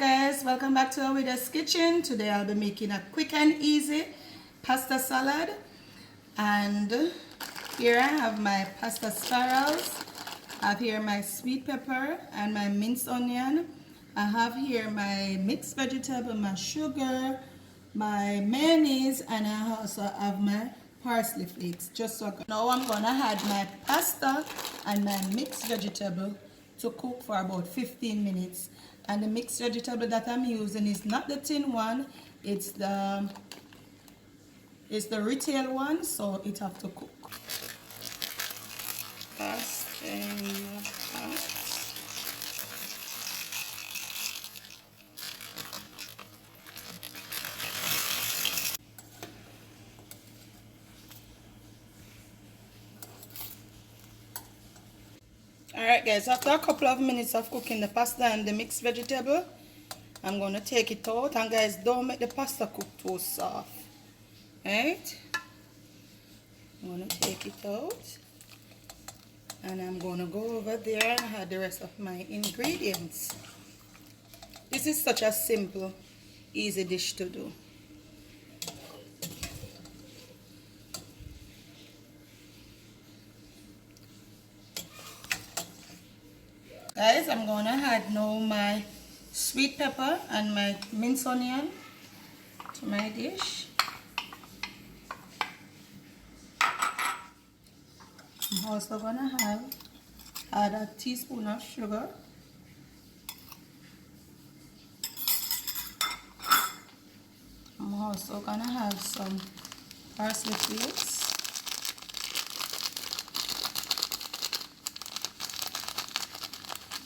guys, welcome back to Awida's Kitchen. Today I'll be making a quick and easy pasta salad, and here I have my pasta spirals. I have here my sweet pepper and my minced onion. I have here my mixed vegetable, my sugar, my mayonnaise, and I also have my parsley flakes. Now I'm gonna add my pasta and my mixed vegetable to cook for about 15 minutes. And the mixed vegetable that I'm using is not the tin one, it's the retail one, so it have to cook. Alright guys, after a couple of minutes of cooking the pasta and the mixed vegetable, I'm going to take it out. And guys, don't make the pasta cook too soft. Right? I'm going to take it out. And I'm going to go over there and add the rest of my ingredients. This is such a simple, easy dish to do. Guys, I'm going to add now my sweet pepper and my minced onion to my dish. I'm also going to add a teaspoon of sugar. I'm also going to have some parsley flakes.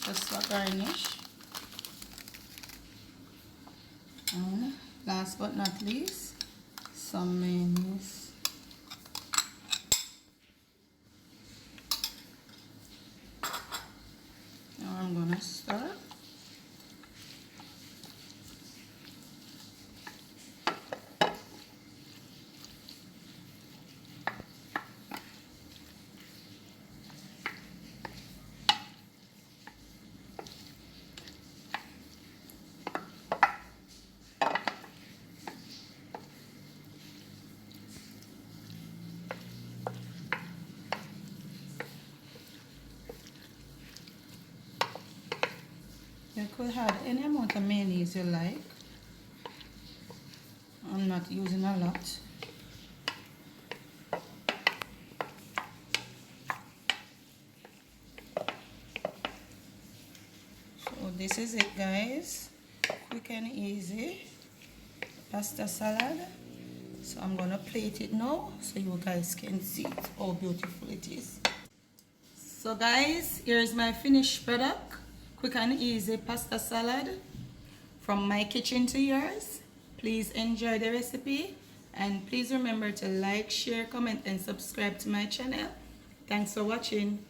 Just for garnish. And last but not least, some mayonnaise. Now I'm gonna stir. You could add any amount of mayonnaise you like. I'm not using a lot. So this is it guys. Quick and easy pasta salad. So I'm gonna plate it now so you guys can see how beautiful it is. So guys, here is my finished product. Quick and easy pasta salad from my kitchen to yours. Please enjoy the recipe, and please remember to like, share, comment and subscribe to my channel. Thanks for watching.